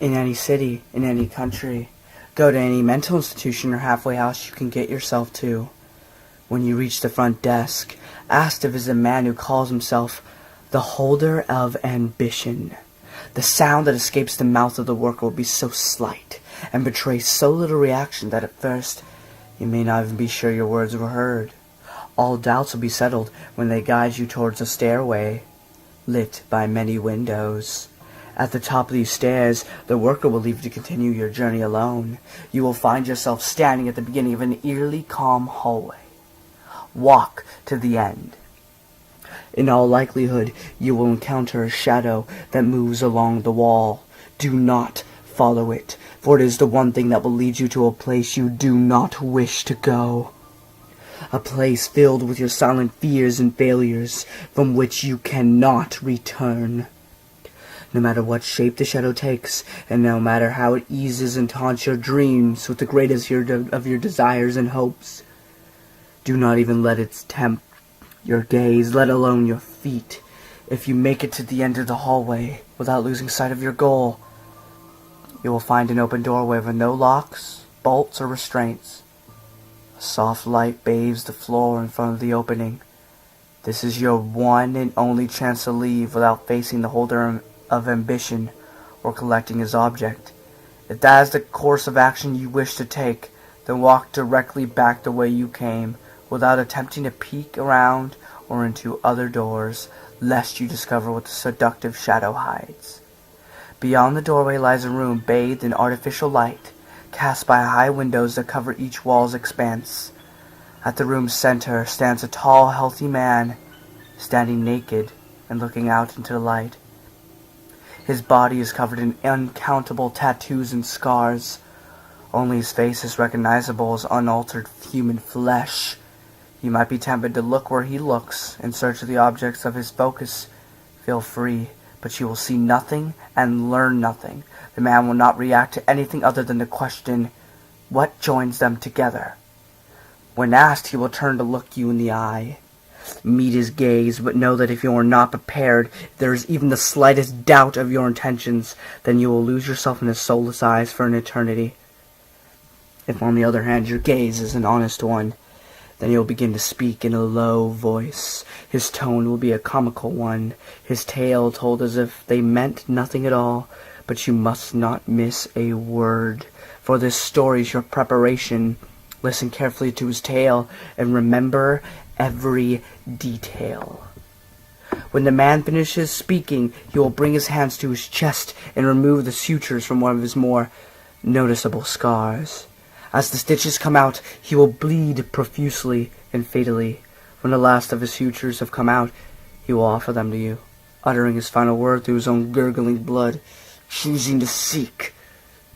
in any city, in any country. Go to any mental institution or halfway house you can get yourself to. When you reach the front desk, ask to visit a man who calls himself the holder of ambition. The sound that escapes the mouth of the worker will be so slight and betray so little reaction that at first you may not even be sure your words were heard. All doubts will be settled when they guide you towards a stairway, lit by many windows. At the top of these stairs, the worker will leave you to continue your journey alone. You will find yourself standing at the beginning of an eerily calm hallway. Walk to the end. In all likelihood, you will encounter a shadow that moves along the wall. Do not follow it, for it is the one thing that will lead you to a place you do not wish to go. A place filled with your silent fears and failures, from which you cannot return. No matter what shape the shadow takes, and no matter how it eases and taunts your dreams with the greatest of your desires and hopes, do not even let it tempt your gaze, let alone your feet. If you make it to the end of the hallway without losing sight of your goal, you will find an open doorway with no locks, bolts, or restraints. A soft light bathes the floor in front of the opening. This is your one and only chance to leave without facing the holder of ambition or collecting his object. If that is the course of action you wish to take, then walk directly back the way you came, without attempting to peek around or into other doors, lest you discover what the seductive shadow hides. Beyond the doorway lies a room bathed in artificial light, cast by high windows that cover each wall's expanse. At the room's center stands a tall, healthy man, standing naked and looking out into the light. His body is covered in uncountable tattoos and scars. Only his face is recognizable as unaltered human flesh. You might be tempted to look where he looks, in search of the objects of his focus. Feel free, but you will see nothing and learn nothing. The man will not react to anything other than the question, what joins them together? When asked, he will turn to look you in the eye. Meet his gaze, but know that if you are not prepared, if there is even the slightest doubt of your intentions, then you will lose yourself in his soulless eyes for an eternity. If, on the other hand, your gaze is an honest one, then he will begin to speak in a low voice. His tone will be a comical one, his tale told as if they meant nothing at all, but you must not miss a word, for this story is your preparation. Listen carefully to his tale, and remember every detail. When the man finishes speaking, he will bring his hands to his chest and remove the sutures from one of his more noticeable scars. As the stitches come out, he will bleed profusely and fatally. When the last of his sutures have come out, he will offer them to you, uttering his final word through his own gurgling blood. Choosing to seek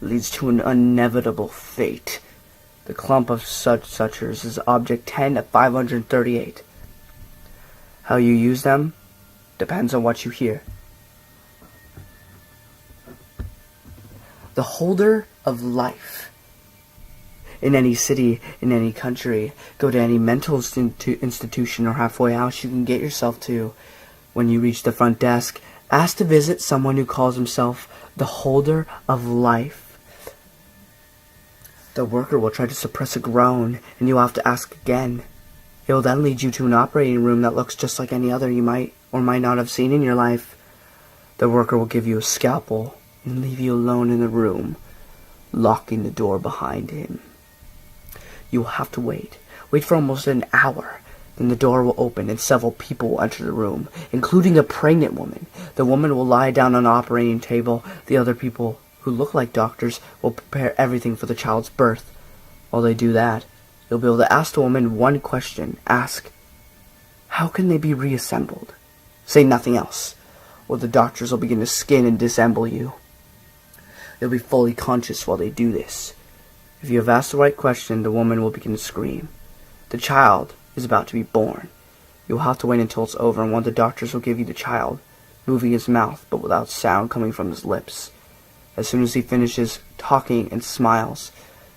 leads to an inevitable fate. The clump of such sutures is object 10 of 538. How you use them depends on what you hear. The holder of life. In any city, in any country, go to any mental institution or halfway house you can get yourself to. When you reach the front desk, ask to visit someone who calls himself the holder of life. The worker will try to suppress a groan, and you'll have to ask again. It will then lead you to an operating room that looks just like any other you might or might not have seen in your life. The worker will give you a scalpel and leave you alone in the room, locking the door behind him. You will have to wait. Wait for almost an hour. Then the door will open and several people will enter the room, including a pregnant woman. The woman will lie down on the operating table. The other people, who look like doctors, will prepare everything for the child's birth. While they do that, you'll be able to ask the woman one question. Ask, how can they be reassembled? Say nothing else, or the doctors will begin to skin and disassemble you. You'll be fully conscious while they do this. If you have asked the right question, the woman will begin to scream. The child is about to be born. You will have to wait until it's over, and one of the doctors will give you the child, moving his mouth but without sound coming from his lips. As soon as he finishes talking and smiles,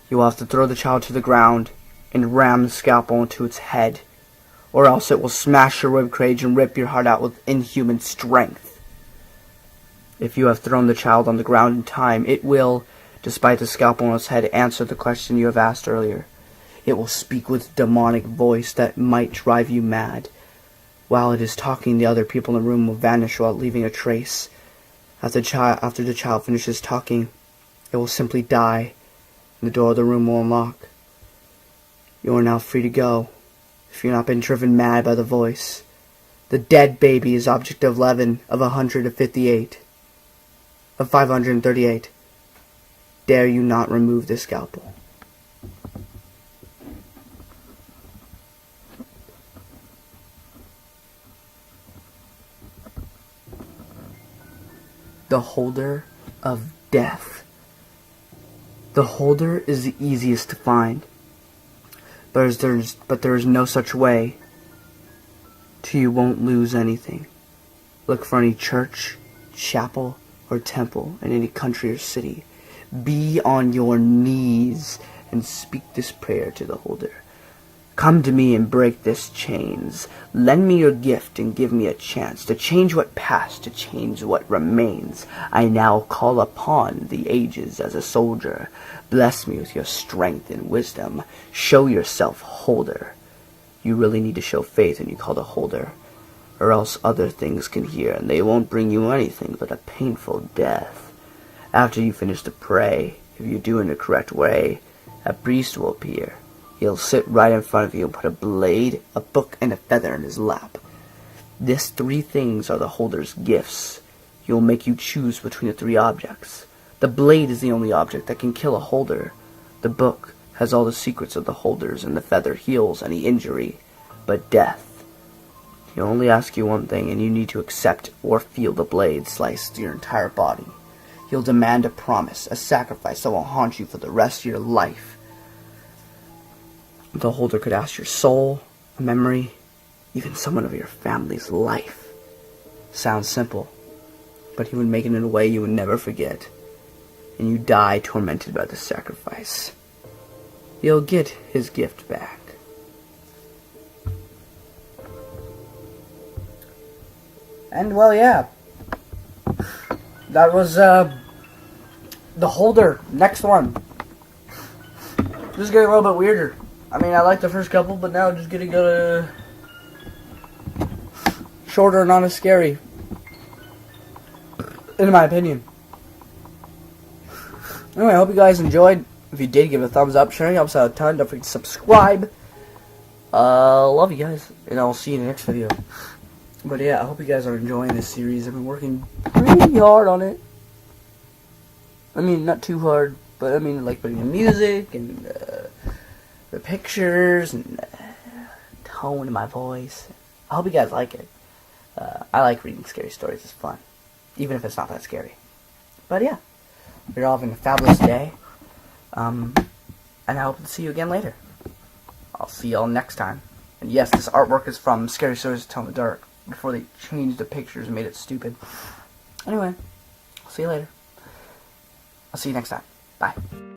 you will have to throw the child to the ground and ram the scalpel into its head, or else it will smash your ribcage and rip your heart out with inhuman strength. If you have thrown the child on the ground in time, it will, despite the scalpel on its head, answer the question you have asked earlier. It will speak with a demonic voice that might drive you mad. While it is talking, the other people in the room will vanish without leaving a trace. After the child finishes talking, it will simply die, and the door of the room will unlock. You are now free to go, if you have not been driven mad by the voice. The dead baby is object of 11 of 158. Of 538. Dare you not remove the scalpel. The holder of death. The holder is the easiest to find, but there is no such way, till you won't lose anything. Look for any church, chapel, or temple in any country or city. Be on your knees and speak this prayer to the holder. Come to me and break this chains. Lend me your gift and give me a chance to change what passed, to change what remains. I now call upon the ages as a soldier. Bless me with your strength and wisdom. Show yourself, holder. You really need to show faith when you call the holder, or else other things can hear, and they won't bring you anything but a painful death. After you finish to pray, if you do it in the correct way, a priest will appear. He'll sit right in front of you and put a blade, a book, and a feather in his lap. These 3 things are the holder's gifts. He will make you choose between the 3 objects. The blade is the only object that can kill a holder. The book has all the secrets of the holders, and the feather heals any injury. But death, he'll only ask you one thing, and you need to accept or feel the blade slice through your entire body. He'll demand a promise, a sacrifice that will haunt you for the rest of your life. The holder could ask your soul, a memory, even someone of your family's life. Sounds simple, but he would make it in a way you would never forget, and you die tormented by the sacrifice. He'll get his gift back. And well, yeah, that was the holder. Next one. This is getting a little bit weirder. I mean, I like the first couple, but now just gonna go to shorter and not as scary, in my opinion. Anyway, I hope you guys enjoyed. If you did, give it a thumbs up. Sharing helps out a ton. Don't forget to subscribe. Love you guys, and I'll see you in the next video. But yeah, I hope you guys are enjoying this series. I've been working pretty hard on it. I mean, not too hard, but I mean, like putting in music and the pictures and tone in my voice. I hope you guys like it. I like reading scary stories. It's fun, even if it's not that scary. But yeah, you're all having a fabulous day. And I hope to see you again later. I'll see y'all next time. And yes, this artwork is from Scary Stories to Tell in the Dark, before they changed the pictures and made it stupid. Anyway, I'll see you later. I'll see you next time. Bye.